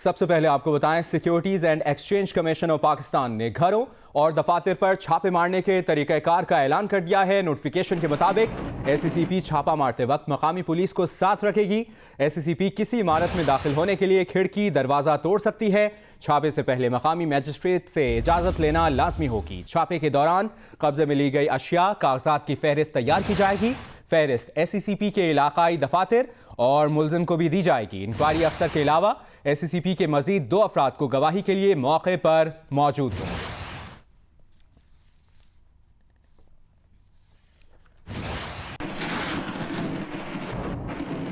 سب سے پہلے آپ کو بتائیں، securities and exchange commission of Pakistan نے گھروں اور دفاتر پر چھاپے مارنے کے طریقہ کار کا اعلان کر دیا ہے۔ نوٹیفیکیشن کے مطابق ایس سی سی پی چھاپا مارتے وقت مقامی پولیس کو ساتھ رکھے گی۔ ایس سی سی پی کسی عمارت میں داخل ہونے کے لیے کھڑکی دروازہ توڑ سکتی ہے۔ چھاپے سے پہلے مقامی میجسٹریٹ سے اجازت لینا لازمی ہوگی۔ چھاپے کے دوران قبضے میں لی گئی اشیاء کاغذات کی فہرست تیار کی جائے گی۔ فہرست ایس سی سی پی کے علاقائی دفاتر اور ملزم کو بھی دی جائے گی۔ انکوائری افسر کے علاوہ ایس سی سی پی کے مزید 2 افراد کو گواہی کے لیے موقع پر موجود ہوں گے۔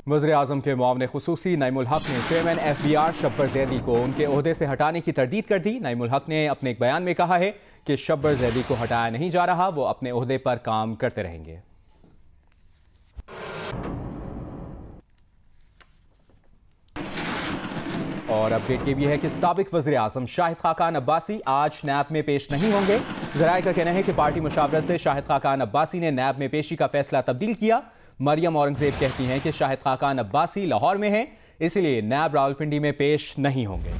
وزیر اعظم کے معاون خصوصی نعیم الحق نے چیئرمین ایف بی آر شبر زیدی کو ان کے عہدے سے ہٹانے کی تردید کر دی۔ نعیم الحق نے اپنے ایک بیان میں کہا ہے کہ شبر زیدی کو ہٹایا نہیں جا رہا، وہ اپنے عہدے پر کام کرتے رہیں گے۔ اور اپڈیٹ یہ بھی ہے کہ سابق وزیر اعظم شاہد خاقان عباسی آج نیب میں پیش نہیں ہوں گے۔ ذرائع کا کہنا ہے کہ پارٹی مشاورت سے شاہد خاقان عباسی نے نیب میں پیشی کا فیصلہ تبدیل کیا۔ مریم اورنگزیب کہتی ہیں کہ شاہد خاقان عباسی لاہور میں ہیں، اس لیے نیب راولپنڈی میں پیش نہیں ہوں گے۔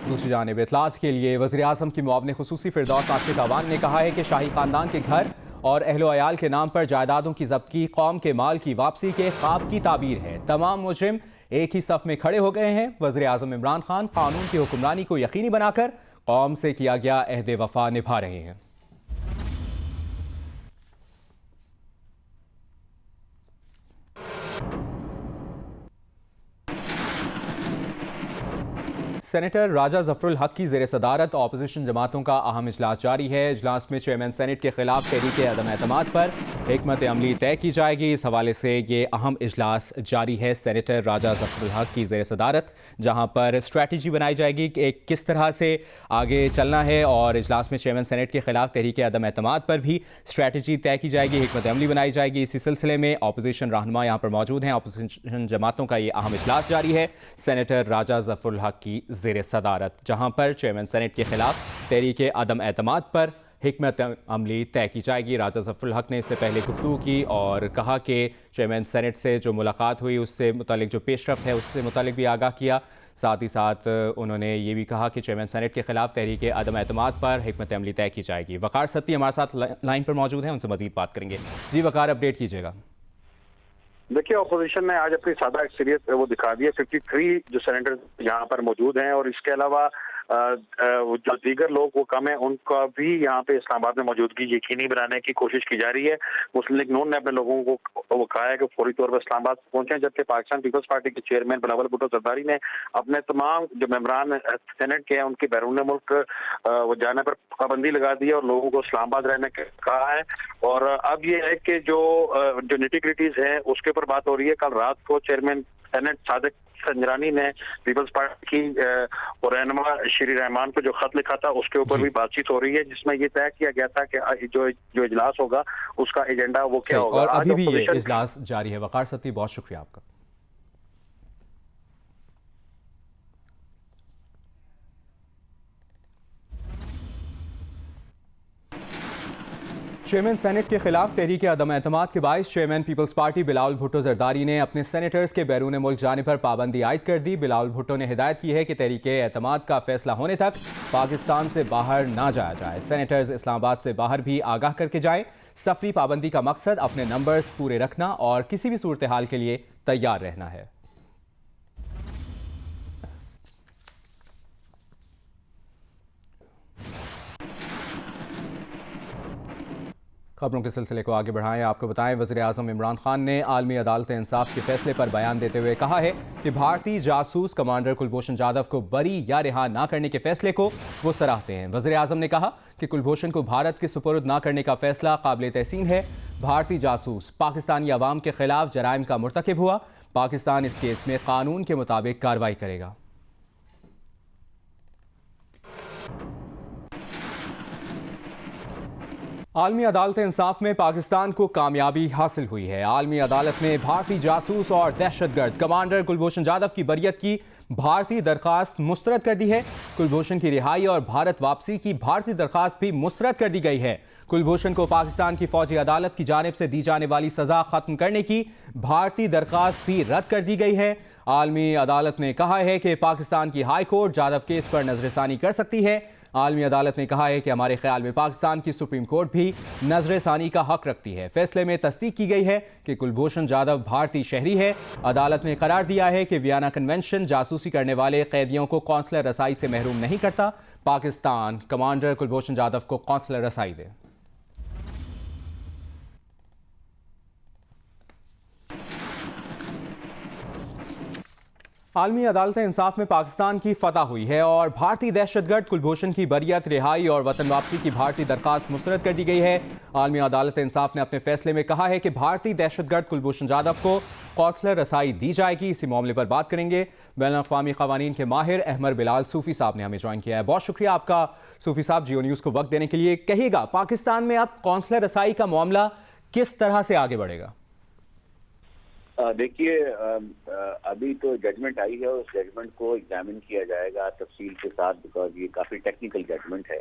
دوسری جانب اطلاعات کے لیے وزیر اعظم کی معاون خصوصی فردوس عاشق اعوان نے کہا ہے کہ شاہی خاندان کے گھر اور اہل و عیال کے نام پر جائیدادوں کی ضبطگی قوم کے مال کی واپسی کے خواب کی تعبیر ہے۔ تمام مجرم ایک ہی صف میں کھڑے ہو گئے ہیں۔ وزیر اعظم عمران خان قانون کی حکمرانی کو یقینی بنا کر قوم سے کیا گیا عہد وفا نبھا رہے ہیں۔ سینیٹر راجہ ظفر الحق کی زیر صدارت اپوزیشن جماعتوں کا اہم اجلاس جاری ہے۔ اجلاس میں چیئرمین سینٹ کے خلاف تحریک عدم اعتماد پر حکمت عملی طے کی جائے گی۔ اس حوالے سے یہ اہم اجلاس جاری ہے سینیٹر راجہ ظفر الحق کی زیر صدارت، جہاں پر اسٹریٹجی بنائی جائے گی کہ کس طرح سے آگے چلنا ہے، اور اجلاس میں چیئرمین سینٹ کے خلاف تحریک عدم اعتماد پر بھی اسٹریٹجی طے کی جائے گی، حکمت عملی بنائی جائے گی۔ اسی سلسلے میں اپوزیشن رہنما یہاں پر موجود ہیں۔ اپوزیشن جماعتوں کا یہ اہم اجلاس جاری ہے سینیٹر راجہ ظفر الحق کی زیر صدارت، جہاں پر چیئرمین سینٹ کے خلاف تحریک عدم اعتماد پر حکمت عملی طے کی جائے گی۔ راجہ ظفر الحق نے اس سے پہلے گفتگو کی اور کہا کہ چیئرمین سینٹ سے جو ملاقات ہوئی اس سے متعلق جو پیش رفت ہے اس سے متعلق بھی آگاہ کیا۔ ساتھ ہی ساتھ انہوں نے یہ بھی کہا کہ چیئرمین سینٹ کے خلاف تحریک عدم اعتماد پر حکمت عملی طے کی جائے گی۔ وقار ستی ہمارے ساتھ لائن پر موجود ہیں، ان سے مزید بات کریں گے۔ جی وقار، اپڈیٹ کیجیے گا۔ دیکھیے، اپوزیشن نے آج اپنی سادہ اکثریت وہ دکھا دی ہے۔ 53 جو سینیٹر یہاں پر موجود ہیں، اور اس کے علاوہ جو دیگر لوگ وہ کم ہیں، ان کا بھی یہاں پہ اسلام آباد میں موجودگی یقینی بنانے کی کوشش کی جا رہی ہے۔ مسلم لیگ نون نے اپنے لوگوں کو وہ کہا ہے کہ فوری طور پر اسلام آباد پہنچیں، جبکہ پاکستان پیپلز پارٹی کے چیئرمین بلاول بھٹو زرداری نے اپنے تمام جو ممبران سینٹ کے ہیں ان کے بیرون ملک وہ جانے پر پابندی لگا دی ہے اور لوگوں کو اسلام آباد رہنے کا کہا ہے۔ اور اب یہ ہے کہ جو نیٹی گریٹیز ہیں اس کے اوپر بات ہو رہی ہے۔ کل رات کو چیئرمین سینٹ صادق سنجرانی نے پیپلز پارٹی کی رہنما شری رحمان کو جو خط لکھا تھا اس کے اوپر بھی بات چیت ہو رہی ہے، جس میں یہ طے کیا گیا تھا کہ جو اجلاس ہوگا اس کا ایجنڈا وہ کیا ہوگا۔ اور ابھی بھی یہ اجلاس جاری ہے۔ وقار ستی، بہت شکریہ آپ کا۔ چیئرمین سینٹ کے خلاف تحریک عدم اعتماد کے باعث چیئرمین پیپلز پارٹی بلاول بھٹو زرداری نے اپنے سینیٹرز کے بیرون ملک جانے پر پابندی عائد کر دی۔ بلاول بھٹو نے ہدایت کی ہے کہ تحریک اعتماد کا فیصلہ ہونے تک پاکستان سے باہر نہ جایا جائے۔ سینیٹرز اسلام آباد سے باہر بھی آگاہ کر کے جائیں۔ سفری پابندی کا مقصد اپنے نمبرز پورے رکھنا اور کسی بھی صورتحال کے لیے تیار رہنا ہے۔ خبروں کے سلسلے کو آگے بڑھائیں، آپ کو بتائیں وزیر اعظم عمران خان نے عالمی عدالت انصاف کے فیصلے پر بیان دیتے ہوئے کہا ہے کہ بھارتی جاسوس کمانڈر کلبھوشن جادھو کو بری یا رہا نہ کرنے کے فیصلے کو وہ سراہتے ہیں۔ وزیر اعظم نے کہا کہ کلبھوشن کو بھارت کے سپرد نہ کرنے کا فیصلہ قابل تحسین ہے۔ بھارتی جاسوس پاکستانی عوام کے خلاف جرائم کا مرتکب ہوا، پاکستان اس کیس میں قانون کے مطابق کارروائی کرے گا۔ عالمی عدالت انصاف میں پاکستان کو کامیابی حاصل ہوئی ہے۔ عالمی عدالت نے بھارتی جاسوس اور دہشت گرد کمانڈر کلبھوشن جادھو کی بریت کی भारतीय दरख्वास्त मुस्तरद कर दी है। कुलभूषण की रिहाई और भारत वापसी की भारतीय दरख्वास्त भी मुस्तरद कर दी गई है। कुलभूषण को पाकिस्तान की फौजी अदालत की जानिब से दी जाने वाली सजा खत्म करने की भारतीय दरख्वास्त भी रद्द कर दी गई है। आलमी अदालत ने कहा है कि पाकिस्तान की हाई कोर्ट जाधव केस पर नजरसानी कर सकती है। आलमी अदालत ने कहा है कि हमारे ख्याल में पाकिस्तान की सुप्रीम कोर्ट भी नजरसानी का हक रखती है। फैसले में तस्दीक की गई है कि कुलभूषण जाधव भारतीय शहरी है। अदालत ने करार दिया है कि वियना कन्वेंशन जासूसी करने वाले कैदियों को कौंसलर रसाई से महरूम नहीं करता। पाकिस्तान कमांडर कुलभूषण जाधव को कौंसलर रसाई दे। आलमी अदालत इंसाफ में पाकिस्तान की फतह हुई है और भारतीय दहशतगर्द कुलभूषण की बरियत, रिहाई और वतन वापसी की भारतीय दरख्वास्त मुस्तरद कर दी गई है। आलमी अदालत इंसाफ ने अपने फैसले में कहा है कि भारतीय दहशतगर्द कुलभूषण जाधव को कौंसलर रसाई दी जाएगी। इसी मामले पर बात करेंगे। बैनुल-अक़वामी क़वानीन के माहिर अहमद बिलाल सूफ़ी साहब ने हमें ज्वाइन किया है। बहुत शुक्रिया आपका सूफ़ी साहब, जियो न्यूज़ को वक्त देने के लिए। कहिएगा, पाकिस्तान में अब कौंसलर रसाई का मामला किस तरह से आगे बढ़ेगा? देखिए, अभी तो जजमेंट आई है और उस जजमेंट को एग्जामिन किया जाएगा तफसील के साथ, बिकॉज ये काफ़ी टेक्निकल जजमेंट है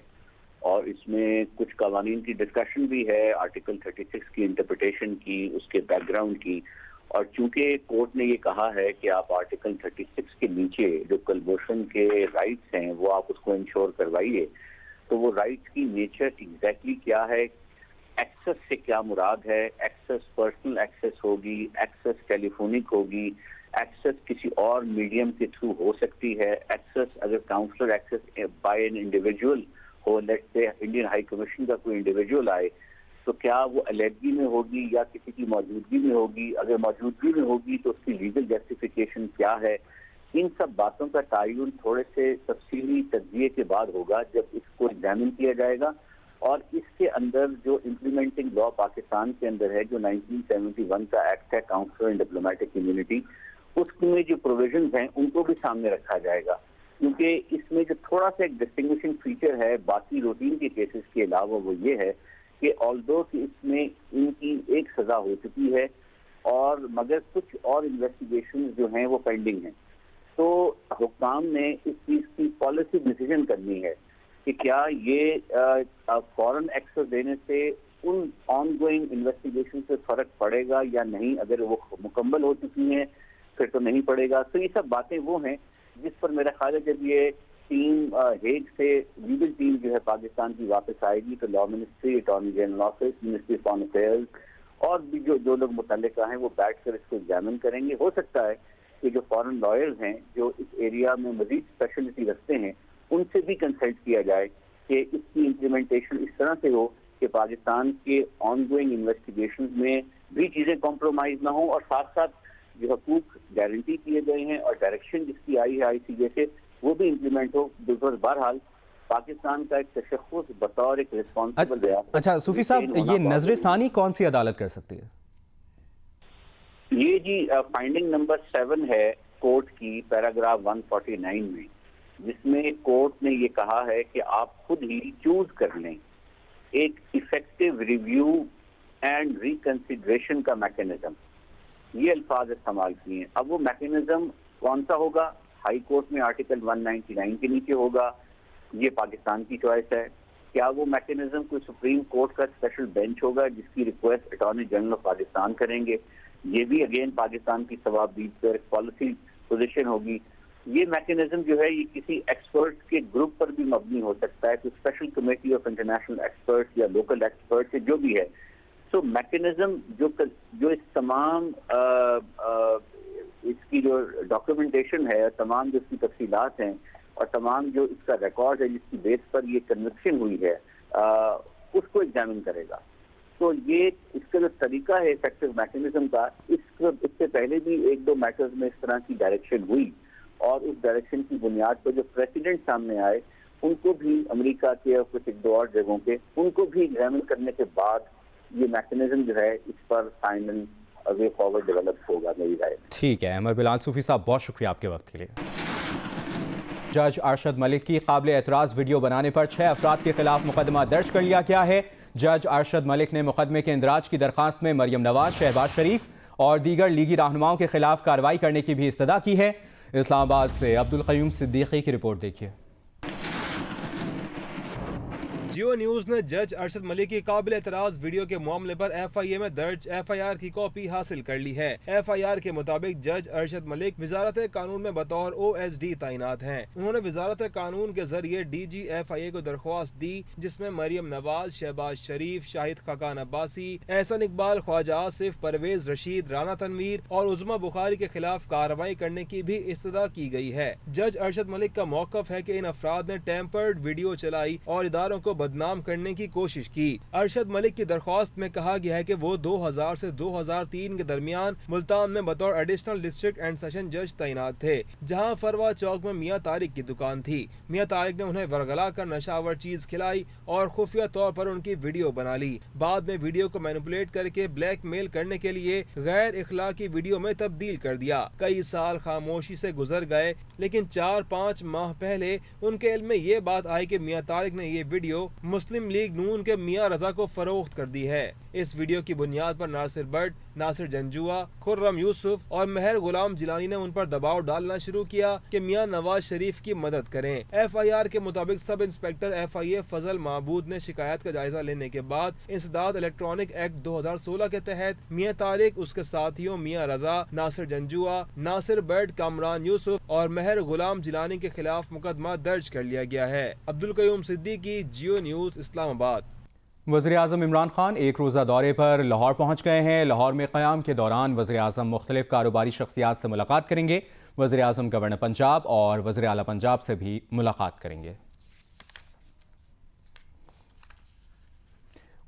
और इसमें कुछ कवानीन की डिस्कशन भी है, आर्टिकल 36 की इंटरप्रिटेशन की, उसके बैकग्राउंड की। और चूंकि कोर्ट ने ये कहा है कि आप आर्टिकल 36 के नीचे जो कुलभूषण के राइट्स हैं वो आप उसको इंश्योर करवाइए, तो वो राइट्स की नेचर एग्जैक्टली क्या है, एक्सेस से क्या मुराद है, एक्सेस पर्सनल एक्सेस होगी, एक्सेस टेलीफोनिक होगी, एक्सेस किसी और मीडियम के थ्रू हो सकती है, एक्सेस अगर counsellor access by an individual हो, लेट्स से इंडियन हाई कमीशन का कोई इंडिविजुअल आए, तो क्या वो अलहदगी में होगी या किसी की मौजूदगी में होगी? अगर मौजूदगी में होगी तो उसकी लीगल जस्टिफिकेशन क्या है? इन सब बातों का तयन थोड़े से तफसीली तज्जिए के बाद होगा जब इसको एग्जामिन किया जाएगा। और इसके अंदर जो इम्प्लीमेंटिंग लॉ पाकिस्तान के अंदर है, जो 1971 का एक्ट है काउंसलर एंड डिप्लोमेटिक इम्यूनिटी, उसमें जो प्रोविजंस हैं उनको भी सामने रखा जाएगा, क्योंकि इसमें जो थोड़ा सा एक डिस्टिंग्विशिंग फीचर है बाकी रूटीन के केसेस के अलावा वो ये है कि ऑल्दो कि इसमें इनकी एक सजा हो चुकी है और मगर कुछ और इन्वेस्टिगेशन जो हैं वो पेंडिंग हैं, तो हुक्काम ने इस चीज़ की पॉलिसी डिसीजन करनी है कि क्या ये फॉरेन एक्सेस देने से उन ऑन गोइंग इन्वेस्टिगेशन से फर्क पड़ेगा या नहीं। अगर वो मुकम्मल हो चुकी हैं फिर तो नहीं पड़ेगा। तो ये सब बातें वो हैं जिस पर मेरा ख्याल है जब ये टीम हेग से लीगल टीम जो है पाकिस्तान की वापस आएगी तो law ministry, attorney general office, ministry foreign affairs और भी जो लोग मुतल्लिका हैं वो बैठ कर इसको एग्जामिन करेंगे। हो सकता है कि जो फॉरेन लॉयर्स हैं जो इस एरिया में मजीद स्पेशलिटी रखते हैं उनसे भी कंसल्ट किया जाए कि इसकी इम्प्लीमेंटेशन इस तरह से हो कि पाकिस्तान के ऑन गोइंग इन्वेस्टिगेशन में भी चीज़ें कॉम्प्रोमाइज ना हो और साथ साथ जो हकूक गारंटी किए गए हैं और डायरेक्शन जिसकी आई है ICJ से वो भी इम्प्लीमेंट हो। बिकॉज बहरहाल पाकिस्तान का एक तशख़्ख़ुस बतौर एक रिस्पॉन्सिबल। अच्छा सूफ़ी साहब, ये नजरसानी कौन सी अदालत कर सकती है? ये जी फाइंडिंग नंबर 7 है कोर्ट की, पैराग्राफ 149 में, जिसमें कोर्ट ने ये कहा है कि आप खुद ही चूज कर लें एक इफेक्टिव रिव्यू एंड रिकंसिडरेशन का मैकेनिज्म। ये अल्फाज इस्तेमाल किए हैं। अब वो मैकेनिज्म कौन सा होगा? हाई कोर्ट में आर्टिकल 199 के नीचे होगा, ये पाकिस्तान की चॉइस है। क्या वो मैकेनिज्म कोई सुप्रीम कोर्ट का स्पेशल बेंच होगा जिसकी request attorney general of Pakistan करेंगे? ये भी अगेन पाकिस्तान की सवाबदीद पर पॉलिसी पोजीशन होगी। ये मैकेनिज्म जो है ये किसी एक्सपर्ट के ग्रुप पर भी मबनी हो सकता है, तो special committee of international experts या लोकल एक्सपर्ट्स जो भी है। सो मैकेनिज्म जो इस तमाम इसकी जो डॉक्यूमेंटेशन है, तमाम जो इसकी तफसीलात हैं और तमाम जो इसका रिकॉर्ड है जिसकी बेस पर ये कन्विक्शन हुई है उसको एग्जामिन करेगा। तो ये इसका जो तरीका है इफेक्टिव मैकेनिज्म का, इससे पहले भी 1-2 मैटर्स में इस तरह की डायरेक्शन हुई और उस डायरेक्शन की बुनियाद पर जो प्रेसिडेंट सामने आए उनको भी अमेरिका के और कुछ 1-2 और जगहों के उनको भी एग्जामिन करने के बाद ये मैकेनिज्म जो है इस पर फाइनल वे फॉरवर्ड डेवलप होगा, मेरी राय में। ठीक है अहमद बिलाल सूफ़ी साहब, बहुत शुक्रिया आपके वक्त के लिए। जज अरशद मलिक की काबिल एतराज़ वीडियो बनाने पर 6 अफराद के खिलाफ मुकदमा दर्ज कर लिया गया है। जज अरशद मलिक ने मुकदमे के इंदराज की दरख्वास्त में मरियम नवाज, शहबाज शरीफ और दीगर लीगी रहनुमाओं के खिलाफ कार्रवाई करने की भी इस्तदा की है। اسلام آباد سے عبدالقیوم صدیقی کی رپورٹ دیکھیے۔ جیو نیوز نے جج ارشد ملک کی قابل اعتراض ویڈیو کے معاملے پر ایف آئی اے میں درج ایف آئی آر کی کاپی حاصل کر لی ہے۔ ایف آئی آر کے مطابق جج ارشد ملک وزارت قانون میں بطور او ایس ڈی تعینات ہیں۔ انہوں نے وزارت قانون کے ذریعے ڈی جی ایف آئی اے کو درخواست دی، جس میں مریم نواز، شہباز شریف، شاہد خاقان عباسی، احسن اقبال، خواجہ آصف، پرویز رشید، رانا تنویر اور عظما بخاری کے خلاف کارروائی کرنے کی بھی استدعا کی گئی ہے۔ جج ارشد ملک کا موقف ہے کہ ان افراد نے ٹیمپرڈ ویڈیو چلائی اور اداروں کو بدنام کرنے کی کوشش کی۔ ارشد ملک کی درخواست میں کہا گیا ہے کہ وہ 2000 سے 2003 کے درمیان ملتان میں بطور ایڈیشنل ڈسٹرکٹ اینڈ سیشن جج تعینات تھے، جہاں فروا چوک میں میاں طارق کی دکان تھی۔ میاں طارق نے انہیں ورگلا کر نشاور چیز کھلائی اور خفیہ طور پر ان کی ویڈیو بنا لی۔ بعد میں ویڈیو کو مینیپولیٹ کر کے بلیک میل کرنے کے لیے غیر اخلاقی ویڈیو میں تبدیل کر دیا۔ کئی سال خاموشی سے گزر گئے، لیکن 4-5 ماہ پہلے ان کے علم میں یہ بات آئی کہ میاں طارق نے یہ ویڈیو مسلم لیگ نون کے میاں رضا کو فروخت کر دی ہے۔ اس ویڈیو کی بنیاد پر ناصر بٹ، ناصر جنجوعہ، خرم یوسف اور مہر غلام جیلانی نے ان پر دباؤ ڈالنا شروع کیا کہ میاں نواز شریف کی مدد کریں۔ ایف آئی آر کے مطابق سب انسپکٹر ایف آئی اے فضل معبود نے شکایت کا جائزہ لینے کے بعد انسداد الیکٹرانک ایکٹ 2016 کے تحت میاں طارق، اس کے ساتھیوں میاں رضا، ناصر جنجوعہ، ناصر بٹ، کامران یوسف اور مہر غلام جیلانی کے خلاف مقدمہ درج کر لیا گیا ہے۔ عبدالقیوم صدیقی، جیو نیوز، اسلام آباد۔ وزیراعظم عمران خان ایک روزہ دورے پر لاہور پہنچ گئے ہیں۔ لاہور میں قیام کے دوران وزیراعظم مختلف کاروباری شخصیات سے ملاقات کریں گے۔ وزیراعظم گورنر پنجاب اور وزیر اعلیٰ پنجاب سے بھی ملاقات کریں گے۔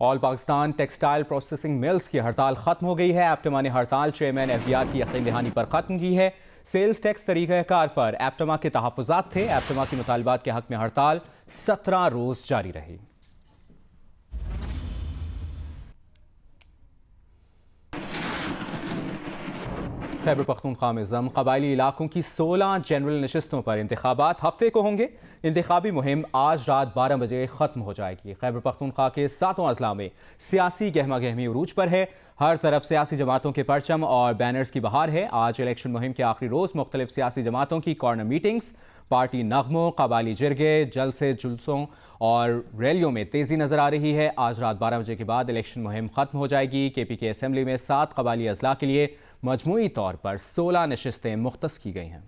آل پاکستان ٹیکسٹائل پروسیسنگ ملز کی ہڑتال ختم ہو گئی ہے۔ ایپٹما نے ہڑتال چیئرمین ایف ڈی آر کی یقین دہانی پر ختم کی ہے۔ سیلز ٹیکس طریقہ کار پر ایپٹما کے تحفظات تھے۔ ایپٹما کی مطالبات کے حق میں ہڑتال 17 روز جاری رہی۔ خیبر پختونخوا میں ضم قبائلی علاقوں کی 16 جنرل نشستوں پر انتخابات ہفتے کو ہوں گے۔ انتخابی مہم آج رات 12 بجے ختم ہو جائے گی۔ خیبر پختونخوا کے 7 اضلاع میں سیاسی گہما گہمی عروج پر ہے۔ ہر طرف سیاسی جماعتوں کے پرچم اور بینرز کی بہار ہے۔ آج الیکشن مہم کے آخری روز مختلف سیاسی جماعتوں کی کارنر میٹنگز، پارٹی نغموں، قبائلی جرگے، جلسے جلسوں اور ریلیوں میں تیزی نظر آ رہی ہے۔ آج رات 12 بجے کے بعد الیکشن مہم ختم ہو جائے گی۔ کے پی کے اسمبلی میں 7 قبائلی اضلاع کے لیے مجموعی طور پر 16 نشستیں مختص کی گئی ہیں۔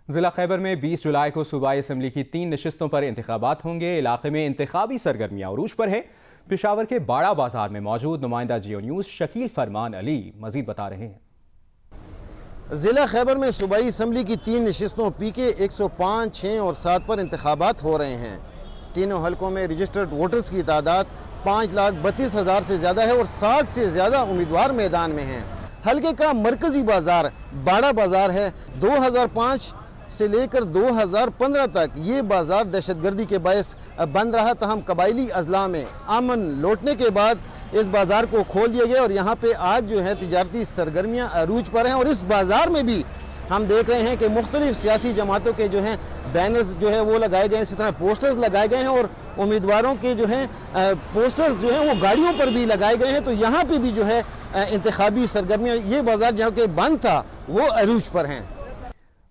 ضلع خیبر میں 20 جولائی کو صوبائی اسمبلی کی 3 نشستوں پر انتخابات ہوں گے۔ علاقے میں انتخابی سرگرمیاں عروج پر ہے۔ پشاور کے باڑہ بازار میں موجود نمائندہ جیو نیوز شکیل فرمان علی مزید بتا رہے ہیں۔ ضلع خیبر میں صوبائی اسمبلی کی 3 نشستوں پی کے 105، 6 اور 7 پر انتخابات ہو رہے ہیں۔ تینوں حلقوں میں رجسٹرڈ ووٹرز کی تعداد 5,32,000 سے زیادہ ہے اور 60 سے زیادہ امیدوار میدان میں ہیں۔ حلقے کا مرکزی بازار باڑہ بازار ہے۔ 2005 سے لے کر 2015 تک یہ بازار دہشت گردی کے باعث بند رہا، تاہم قبائلی اضلاع میں امن لوٹنے کے بعد اس بازار کو کھول دیا گیا اور یہاں پہ آج جو ہے تجارتی سرگرمیاں عروج پر ہیں۔ اور اس بازار میں بھی ہم دیکھ رہے ہیں کہ مختلف سیاسی جماعتوں کے جو ہیں بینرز جو ہے وہ لگائے گئے ہیں، اسی طرح پوسٹرز لگائے گئے ہیں اور امیدواروں کے جو ہیں پوسٹرز جو ہیں وہ گاڑیوں پر بھی لگائے گئے ہیں۔ تو یہاں پہ بھی جو ہے انتخابی سرگرمیاں، یہ بازار جہاں کہ بند تھا، وہ عروج پر ہیں۔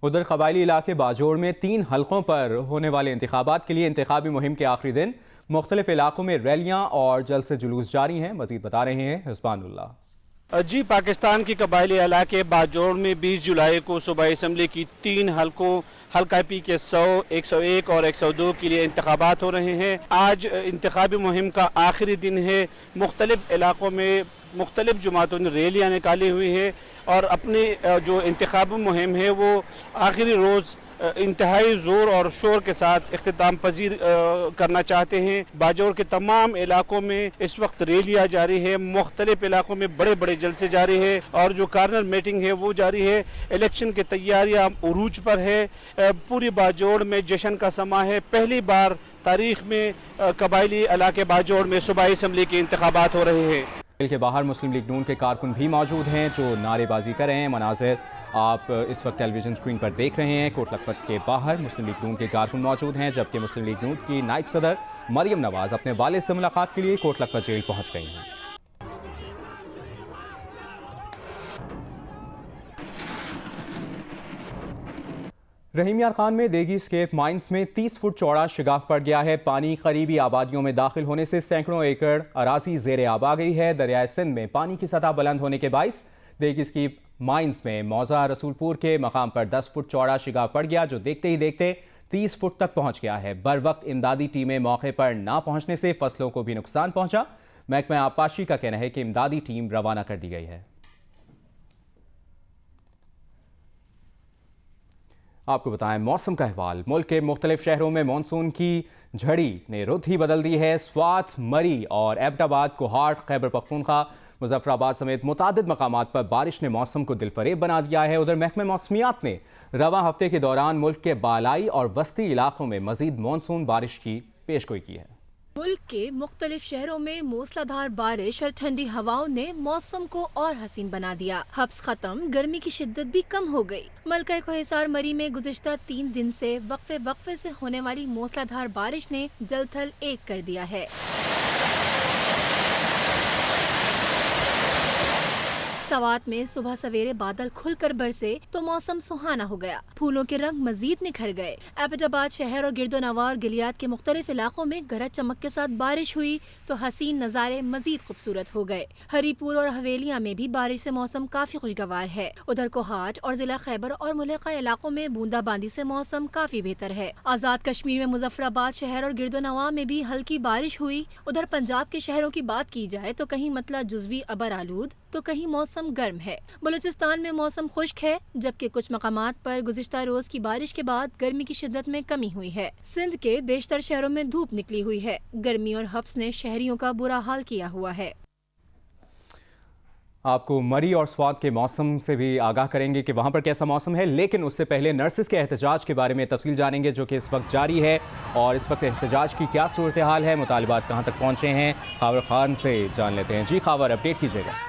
ادھر قبائلی علاقے باجوڑ میں 3 حلقوں پر ہونے والے انتخابات کے لیے انتخابی مہم کے آخری دن مختلف علاقوں میں ریلیاں اور جلسے جلوس جاری ہیں۔ مزید بتا رہے ہیں حسبان اللہ۔ جی، پاکستان کی قبائلی علاقے باجوڑ میں 20 جولائی کو صوبائی اسمبلی کی 3 حلقوں حلقہ پی کے 100، 101 اور 102 کے لیے انتخابات ہو رہے ہیں۔ آج انتخابی مہم کا آخری دن ہے۔ مختلف علاقوں میں مختلف جماعتوں نے ریلیاں نکالی ہوئی ہیں اور اپنی جو انتخابی مہم ہے وہ آخری روز انتہائی زور اور شور کے ساتھ اختتام پذیر کرنا چاہتے ہیں۔ باجوڑ کے تمام علاقوں میں اس وقت ریلیاں جاری ہے، مختلف علاقوں میں بڑے بڑے جلسے جاری ہے اور جو کارنر میٹنگ ہے وہ جاری ہے۔ الیکشن کی تیاریاں عروج پر ہے۔ پوری باجوڑ میں جشن کا سماں ہے۔ پہلی بار تاریخ میں قبائلی علاقے باجوڑ میں صوبائی اسمبلی کے انتخابات ہو رہے ہیں۔ کے باہر مسلم لیگ نون کے کارکن بھی موجود ہیں جو نعرے بازی کر رہے ہیں۔ مناظر آپ اس وقت ٹیلی ویژن اسکرین پر دیکھ رہے ہیں۔ کوٹ لکھپت کے باہر مسلم لیگ نون کے کارکن موجود ہیں، جبکہ مسلم لیگ نون کی نائب صدر مریم نواز اپنے والد سے ملاقات کے لیے کوٹ لکھپت جیل پہنچ گئی ہیں۔ रहीम यार खान में देगी स्केप माइंस में 30 फुट चौड़ा शिगाफ पड़ गया है। पानी करीबी आबादियों में दाखिल होने से सैकड़ों एकड़ अराजी ज़ेरे आब आ गई है। दरियाए सिंध में पानी की सतह बुलंद होने के बाइस देगी स्केप माइंस में मौजा रसूलपुर के मकाम पर 10 फुट चौड़ा शिगाफ पड़ गया, जो देखते ही देखते 30 फुट तक पहुंच गया है। बर वक्त इमदादी टीमें मौके पर ना पहुंचने से फसलों को भी नुकसान पहुंचा। महकमा आबपाशी का कहना है कि इमदादी टीम रवाना कर दी गई है। आपको बताएं मौसम का अहवाल। मुल्क के मुख्तलिफ शहरों में मानसून की झड़ी ने रुत ही बदल दी है। स्वात, मरी और एबटाबाद, कोहाट, खैबर पख्तूनख्वा, मुजफ्फराबाद समेत मुतादिद मकामात पर बारिश ने मौसम को दिलफरेब बना दिया है। उधर महकमा मौसमियात ने रवां हफ्ते के दौरान मुल्क के बालाई और वस्ती इलाकों में मजीद मानसून बारिश की पेशगोई की है। मुल्क के मुख्तलिफ शहरों में मूसलाधार बारिश और ठंडी हवाओं ने मौसम को और हसीन बना दिया। हब्स खत्म, गर्मी की शिद्दत भी कम हो गई। मलका कोहिसार मरी में गुज़िश्ता 3 दिन से वक्फे से होने वाली मूसलाधार बारिश ने जलथल एक कर दिया है। सवात में सुबह सवेरे बादल खुलकर बरसे तो मौसम सुहाना हो गया। फूलों के रंग मजीद निखर गए। एबटाबाद शहर और गिरदोनवा और गिलियात के मुख्तलिफ इलाकों में गरज चमक के साथ बारिश हुई तो हसीन नज़ारे मजीद खूबसूरत हो गए। हरीपुर और हवेलियां में भी बारिश से मौसम काफी खुशगवार है। उधर कोहाट और जिला खैबर और मुल्का इलाकों में बूंदाबांदी से मौसम काफी बेहतर है। आजाद कश्मीर में मुजफ्फराबाद शहर और गिरदोनवा में भी हल्की बारिश हुई। उधर पंजाब के शहरों की बात की जाए तो कहीं मतला जुज़वी अबर आलूद तो कहीं मौसम गर्म है। बलूचिस्तान में मौसम खुश्क है, जबकि कुछ मकामात पर गुज़िश्ता रोज की बारिश के बाद गर्मी की शिद्दत में कमी हुई है। सिंध के बेशतर शहरों में धूप निकली हुई है। गर्मी और हब्स ने शहरियों का बुरा हाल किया हुआ है। आपको मरी और स्वात के मौसम से भी आगाह करेंगे कि वहाँ पर कैसा मौसम है, लेकिन उससे पहले नर्सिस के एहतजाज के बारे में तफसील जानेंगे, जो कि इस वक्त जारी है। और इस वक्त एहतजाज की क्या सूरत हाल है, मुतालबात कहाँ तक पहुँचे हैं, खावर खान से जान लेते हैं। जी खावर, अपडेट कीजिएगा।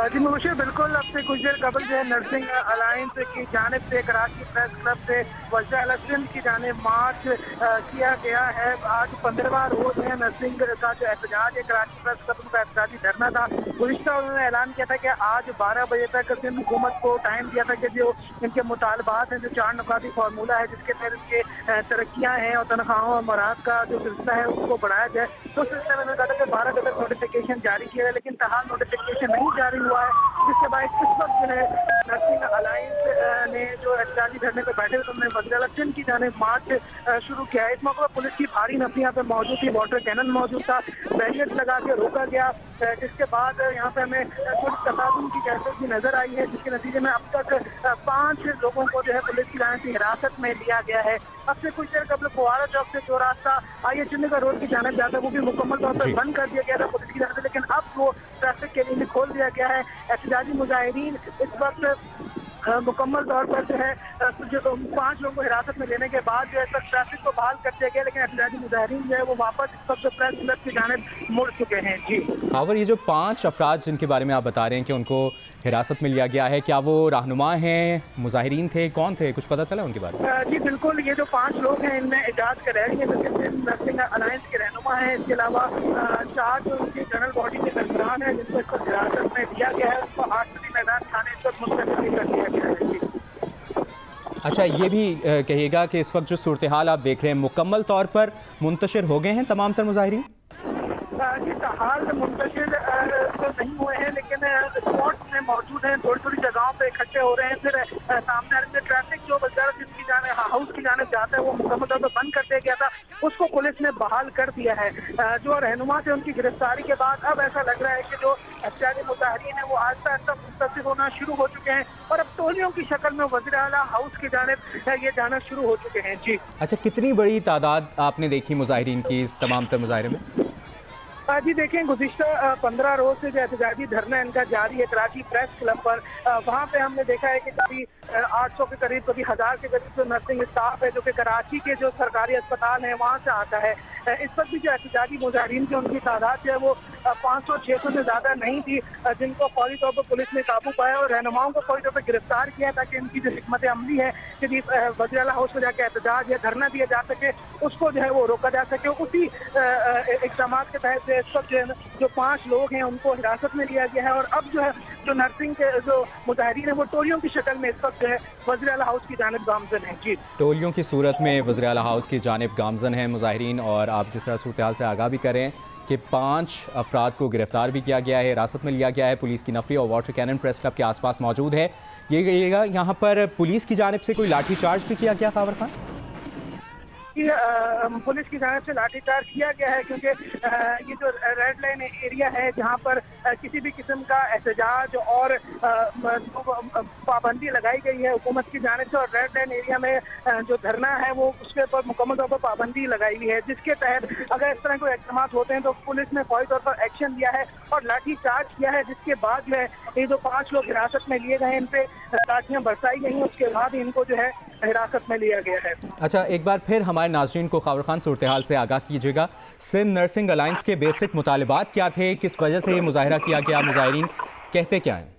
जी मुबशर, बिल्कुल अपने कुछ देर कबल जो है नर्सिंग अलायंस की जानिब से कराची प्रेस क्लब से वज़ीर सिंध की जानिब मार्च किया गया है। आज 15वां रोज है नर्सिंग का जो एहतजाज है। कराची प्रेस क्लब का एहतजाजी धरना था। गुज़िश्ता उन्होंने ऐलान किया था कि आज 12 बजे तक सिंध हुकूमत को टाइम दिया था कि जो इनके मुतालबात हैं, जो 4 नुकाती फार्मूला है जिसके तहत इनके तरक्कियाँ हैं और तनख्वाहों और मराद का जो सिलसिला है उसको बढ़ाया जाए, तो उस सिलसिले में उन्होंने कहा था कि 12 तक नोटिफिकेशन जारी किया है, लेकिन तहाल नोटिफिकेशन नहीं जारी हुआ है। जिसके बाद इस वक्त जो है नर्सिंग अलायंस ने जो एहतजाजी धरने पर बैठे थे, उन्होंने वज़ीर सिंध की जानिब मार्च शुरू किया है। इस मौके पर पुलिस की भारी नफरी यहाँ पे मौजूद थी, वाटर कैनन मौजूद था, बैरियर्स लगा के रोका गया, जिसके बाद यहाँ पे हमें कुछ तसादुम की कैफियत भी नजर आई है, जिसके नतीजे में अब तक 5 लोगों को जो है पुलिस की जानिब से हिरासत में लिया गया है। अब से कुछ देर कबल फुवारा चौक से जो रास्ता आइए चंडीगढ़ रोड की जानिब जाता है वो भी मुकम्मल तौर पर बंद कर दिया गया था पुलिस की जानिब से, लेकिन अब वो ट्रैफिक के लिए खोल दिया गया है। एहतजाजी मुजाहिरीन इस वक्त मुकम्मल तौर पर जो है जो 5 लोगों को हिरासत में लेने के बाद जो है तक ट्रैफिक को बहाल कर दिया गया, लेकिन एहतजाजी मुजाहिरीन जो है वो वापस इस वक्त प्रेस क्लब की जानिब मुड़ चुके हैं। जी खावर, ये जो 5 अफराद जिनके बारे में आप बता रहे हैं कि उनको हिरासत में लिया गया है, क्या वो रहनुमा हैं, मुजाहिरीन थे, कौन थे, कुछ पता चला उनके बारे में? जी बिल्कुल, ये जो 5 लोग हैं इनमें एजाज करैरी है जो कि नर्सिंग अलायंस के रहनुमा है। इसके अलावा 4 जो उनकी जनरल बॉडी के दरमियान है जिनको इसको हिरासत में लिया गया है, उसको आठवीं मैदान थाने पर मुंतकिल कर दिया गया है। अच्छा, ये भी कहिएगा कि इस वक्त जो सूरत हाल आप देख रहे हैं मुकम्मल तौर पर मुंतशिर हो गए हैं तमाम तर मुजाहिरीन? जी हाल मुंतशिर तो नहीं हुए हैं, लेकिन स्पॉट में मौजूद हैं, थोड़ी थोड़ी जगहों पे इकट्ठे हो रहे हैं। फिर सामने आ रहे ट्रैफिक जो वज़ीरत सिंध की जानिब हाउस की जानिब जाता है वो मुकम्मल तौर पर बंद कर दिया गया था, उसको पुलिस ने बहाल कर दिया है। जो रहनुमा थे उनकी गिरफ्तारी के बाद अब ऐसा लग रहा है कि जो एहतजाजी मुजाहिरीन है वो आहिस्ता आहिस्ता मुंतशिर होना शुरू हो चुके हैं और अब टोलियों की शक्ल में वज़ीर आला हाउस की जानिब ये जाना शुरू हो चुके हैं। जी अच्छा, कितनी बड़ी तादाद आपने देखी मुजाहिरीन की इस तमाम तर मुजाहरे में? जी देखें, गुज़िश्ता 15 रोज से जो एहतजाजी धरना इनका जारी है कराची प्रेस क्लब पर, वहाँ पे हमने देखा है कि कभी 800 के करीब, कभी 1000 के करीब जो नर्सिंग स्टाफ है जो कि कराची के जो सरकारी अस्पताल हैं वहाँ से आता है। इस वक्त भी जो एहतजाजी मुजाहिरीन की उनकी तादाद जो है वो 500-600 से ज़्यादा नहीं थी, जिनको फौरी तौर पर पुलिस ने काबू पाया और रहनुमाओं को फौरी तौर पर गिरफ्तार किया ताकि इनकी जो हिकमत अमली है कि वज़ीर आला हाउस में जाकर एहतजाज या धरना दिया जा सके, उसको जो है वो रोका जा सके। उसी इक़दाम के तहत इस वक्त जो 5 लोग हैं उनको हिरासत में लिया गया है और अब जो है जो नर्सिंग के जो मुजाहिरीन है वो टोलियों की शक्ल में इस वक्त जो है वज़ीर आला हाउस की जानिब गामजन है। जी, टोलियों की सूरत में वज़ीर आला हाउस की जानिब गामजन हैं मुजाहिरीन, और आप जिस तरह सूरत हाल से आगाह भी करें कि 5 अफराद को गिरफ्तार भी किया गया है, हिरासत में लिया गया है। पुलिस की नफरी और वाटर कैनन प्रेस क्लब के आसपास मौजूद है। ये कहिएगा, यहाँ पर पुलिस की जानिब से कोई लाठी चार्ज भी किया गया खबर खान? पुलिस की जानिब से लाठीचार्ज किया गया है, क्योंकि ये जो रेड लाइन एरिया है जहाँ पर किसी भी किस्म का एहतजाज और पाबंदी लगाई गई है हुकूमत की जानिब से, और रेड लाइन एरिया में जो धरना है वो उसके ऊपर मुकम्मल तौर पर पाबंदी लगाई हुई है, जिसके तहत अगर इस तरह कोई इक़दाम होते हैं तो पुलिस ने फौरी तौर पर एक्शन लिया है और लाठी चार्ज किया है, जिसके बाद जो है ये जो 5 लोग हिरासत में लिए गए हैं इन पे लाठियाँ बरसाई गई हैं, उसके बाद इनको जो है हिरासत में लिया गया है। अच्छा, एक बार फिर हमारे नाज़रीन को खबर खान सूरत हाल से आगाह कीजिएगा। सिंध नर्सिंग अलायंस के बेसिक मुतालबात क्या थे, किस वजह से ये मुजाहिरा किया गया, मुजाहिरीन कहते क्या हैं?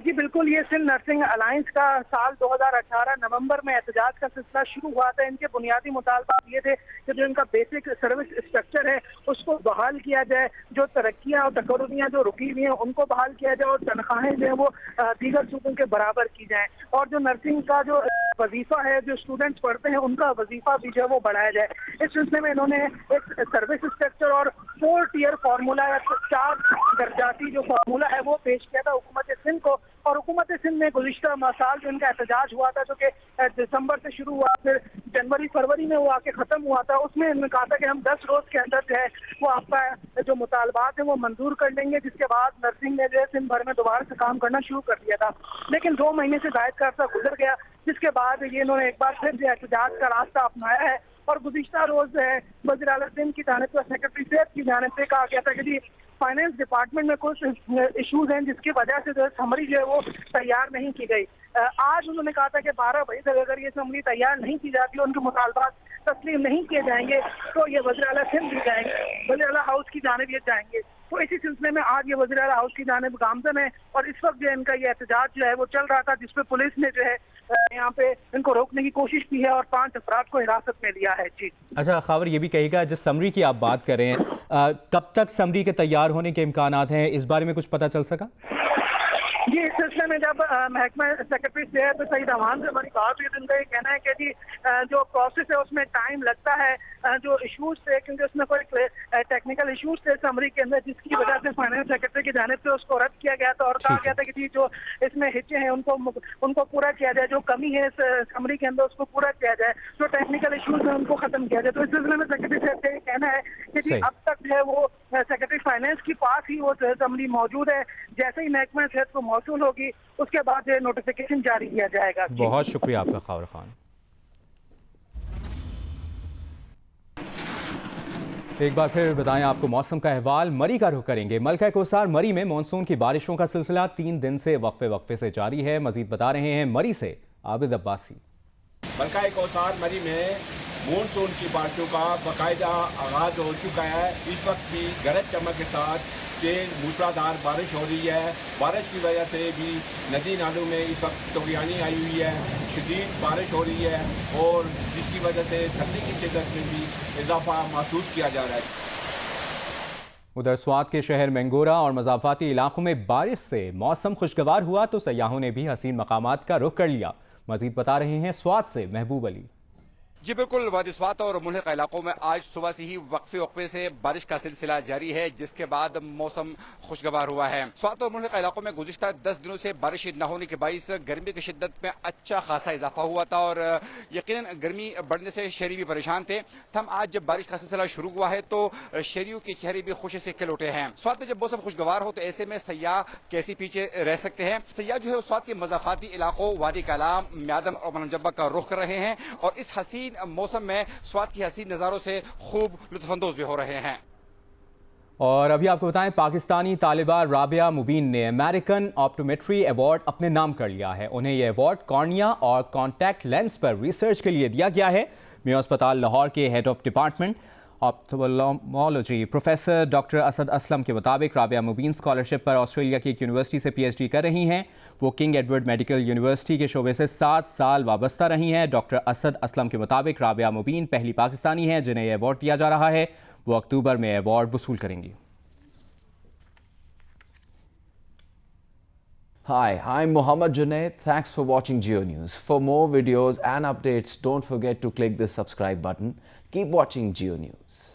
जी बिल्कुल, ये सिंध नर्सिंग अलायंस का साल 2018 नवंबर में एहतजाज का सिलसिला शुरू हुआ था। इनके बुनियादी मुतालबात ये थे कि जो इनका बेसिक सर्विस स्ट्रक्चर है उसको बहाल किया जाए, जो तरक्कियाँ और तकर्रुमियाँ जो रुकी हुई हैं उनको बहाल किया जाए, और तनख्वाहें जो है वो दीगर सूबों के बराबर की जाएँ, और जो नर्सिंग का जो वजीफा है, जो स्टूडेंट्स पढ़ते हैं उनका वजीफा भी जो है वो बढ़ाया जाए। इस सिलसिले में इन्होंने एक सर्विस स्ट्रक्चर और 4 टियर फार्मूला या 4 दर्जाती जो फार्मूला है वो पेश किया था हुकूमत सिंध को, और हुकूमत सिंध में गुज़िश्ता साल जो इनका एहतजाज हुआ था, जो कि दिसंबर से शुरू हुआ, फिर जनवरी फरवरी में वो आके ख़त्म हुआ था, उसमें इन्होंने कहा था कि हम 10 रोज़ के अंदर जो है वो आपका जो मुतालबात है वो मंजूर कर लेंगे, जिसके बाद नर्सिंग ने जो है सिंध भर में दोबारा से काम करना शुरू कर दिया था। लेकिन 2 महीने से जायद का अर्सा गुजर गया, जिसके बाद ये इन्होंने एक बार फिर जो एहतजाज का रास्ता अपनाया है, और गुज़िश्ता रोज़ जो है वज़ीर आला सिंध की जानिब से, सेक्रेटरी सेहत की जानिब से कहा गया था कि जी फाइनेंस डिपार्टमेंट में कुछ इश्यूज हैं जिसकी वजह से जो है समरी जो है वो तैयार नहीं की गई। आज उन्होंने कहा था कि 12 बजे तक अगर ये समरी तैयार नहीं की जाती, उनके मुतालबात तस्लीम नहीं किए जाएंगे तो ये वज़ीर आला सिंध भी जाएंगे, वज़ीर आला हाउस की जानिब ये जाएंगे। तो इसी सिलसिले में आज ये वज़ीर आला हाउस की जानिब गामजन है, और इस वक्त जो है इनका ये एहतजाज जो है वो चल रहा था, जिसपे पुलिस ने जो है यहाँ पे इनको रोकने की कोशिश की है और 5 अफराद को हिरासत में लिया है। जी, अच्छा, खबर ये भी कहिएगा, जिस समरी की आप बात कर रहे हैं, कब तक समरी के तैयार होने के इम्कानात हैं, इस बारे में कुछ पता चल सका? जी, इस सिलसिले में जब महकमा सेक्रेटरी सेहत सईद अमान से हमारी बात हुई तो उनका ये कहना है कि जी जो प्रोसेस है उसमें टाइम लगता है, जो इशूज थे क्योंकि उसमें कोई टेक्निकल इशूज थे समरी के अंदर, जिसकी वजह से फाइनेंस सेक्रेटरी की जानिब से उसको रद्द किया गया था, और कहा गया था कि जी जो इसमें हिस्से हैं उनको पूरा किया जाए, जो कमी है इस समरी के अंदर उसको पूरा किया जाए, जो टेक्निकल इशूज है उनको खत्म किया जाए। तो इस सिलसिले में सेक्रेटरी सेहत का ये कहना है कि जी अब तक जो है वो सेक्रेटरी फाइनेंस के पास ही वो समरी मौजूद है, जैसे ही महकमा सेहत को मौसूल होगी उसके बाद जो नोटिफिकेशन जारी किया जाएगा। बहुत शुक्रिया आपका खबर खान। एक बार फिर बताएं आपको मौसम का अहवाल। मरी का रुख करेंगे। मलका कोसार मरी में मानसून की बारिशों का सिलसिला 3 दिन से वक्फे से जारी है। मजीद बता रहे हैं मरी से आबिद अब्बासी। मलका कोसार मरी में मानसून की बारिशों का बाकायदा आगाज हो चुका है। इस वक्त भी गरज चमक के साथ तेज मूसलाधार बारिश हो रही है। बारिश की वजह से भी नदी नालों में इस वक्त तगयानी आई हुई है, शदीद बारिश हो रही है, और जिसकी वजह से सर्दी की शिद्दत में भी इजाफा महसूस किया जा रहा है। उधर स्वात के शहर मैंगोरा और मज़ाफ़ाती इलाकों में बारिश से मौसम खुशगवार हुआ तो सयाहों ने भी हसीन मकामात का रुख कर लिया। मजीद बता रहे हैं स्वात से महबूब अली। जी बिल्कुल, वादी स्वात और मुल्हिका इलाकों में आज सुबह से ही वक्फे से बारिश का सिलसिला जारी है, जिसके बाद मौसम खुशगवार हुआ है। स्वात और मुल्हिका इलाकों में गुज़िश्ता 10 दिनों से बारिश न होने के बाइस गर्मी की शिद्दत में अच्छा खासा इजाफा हुआ था, और यकीनन गर्मी बढ़ने से शहरी भी परेशान थे। हम आज जब बारिश का सिलसिला शुरू हुआ है तो शहरियों के चेहरे भी खुशी से खिल उठे हैं। स्वात में जब मौसम खुशगवार हो तो ऐसे में सयाह कैसी पीछे रह सकते हैं। सयाह जो है स्वात के मज़ाफ़ाती इलाकों वादी कलाम, म्यादम और मनजब्बा का रुख कर रहे हैं, और इस हसीन मौसम में स्वात की हसीन नज़ारों से खूब लुत्फ़अंदोज़ भी हो रहे हैं। और अभी आपको बताएं, पाकिस्तानी तालिबा राबिया मुबीन ने अमेरिकन ऑप्टोमेट्री अवार्ड अपने नाम कर लिया है। उन्हें यह अवार्ड कॉर्निया और कॉन्टैक्ट लेंस पर रिसर्च के लिए दिया गया है। मेयो अस्पताल लाहौर के head of department ophthalmology professor doctor Asad Aslam के मुताबिक राबिया मुबीन स्कॉलरशिप पर ऑस्ट्रेलिया की एक यूनिवर्सिटी से PhD कर रही हैं। वो किंग एडवर्ड मेडिकल यूनिवर्सिटी के शोबे से 7 साल वाबस्ता रही हैं। डॉक्टर असद असलम के मुताबिक राबिया मुबीन पहली पाकिस्तानी हैं जिन्हें यह अवार्ड दिया जा रहा है। वो अक्टूबर में अवार्ड वसूल करेंगी। Hi, I'm Mohammad Junaid. Thanks for watching Geo News. For more videos and updates, don't forget to click the subscribe button. Keep watching Geo News.